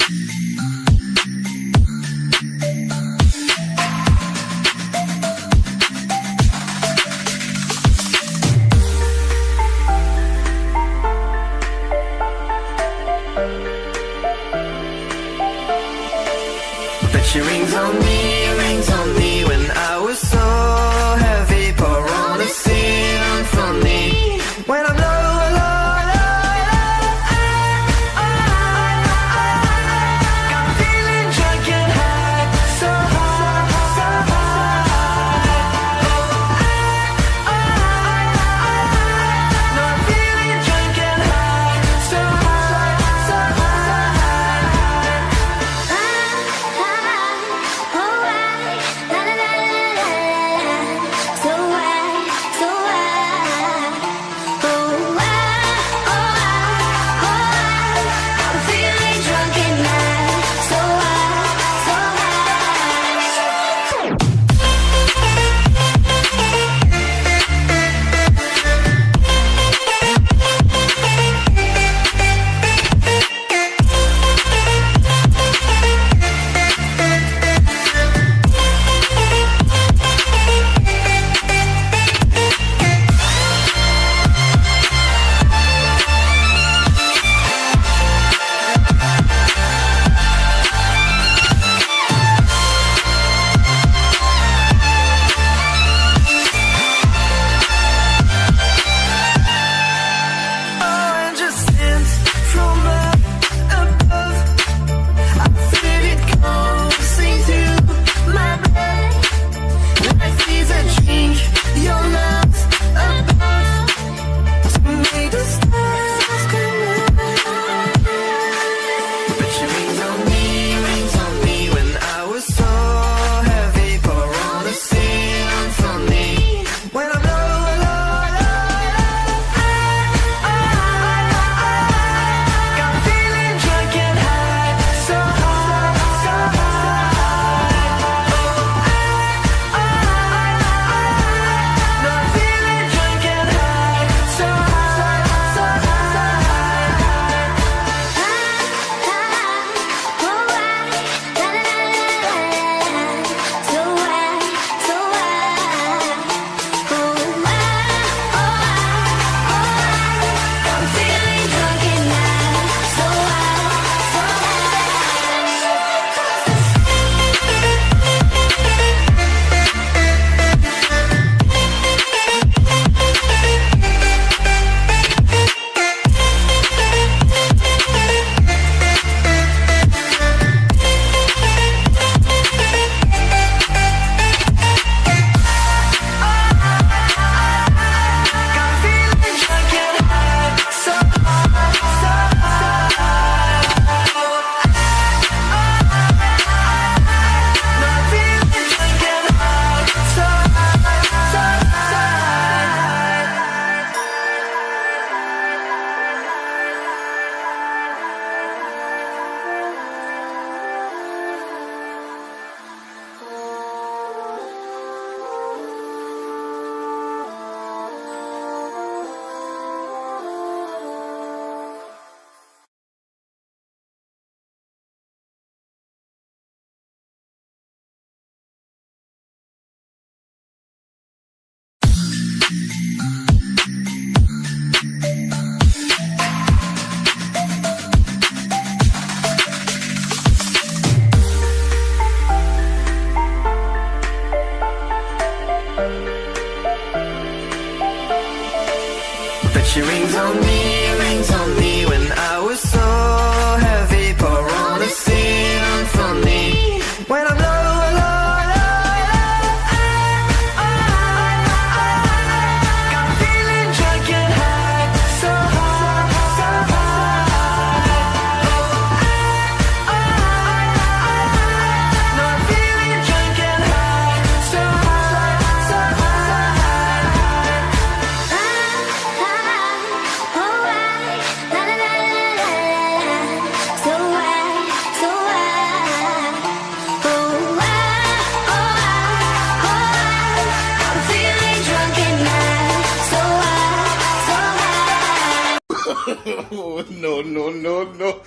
She rings on me when I was so heavy. Pour on a symphony when I'm low, low, low, low. I'm feeling drunk and high, so high, so high. No, I'm feeling drunk and high, so high, so high. She rings on me when I was so heavy. Pour on a symphony when I'm low, low, low, low. I'm feeling drunk and high, so high, so high. No, I'm feeling drunk and high, so high, so high. no, no, no, no.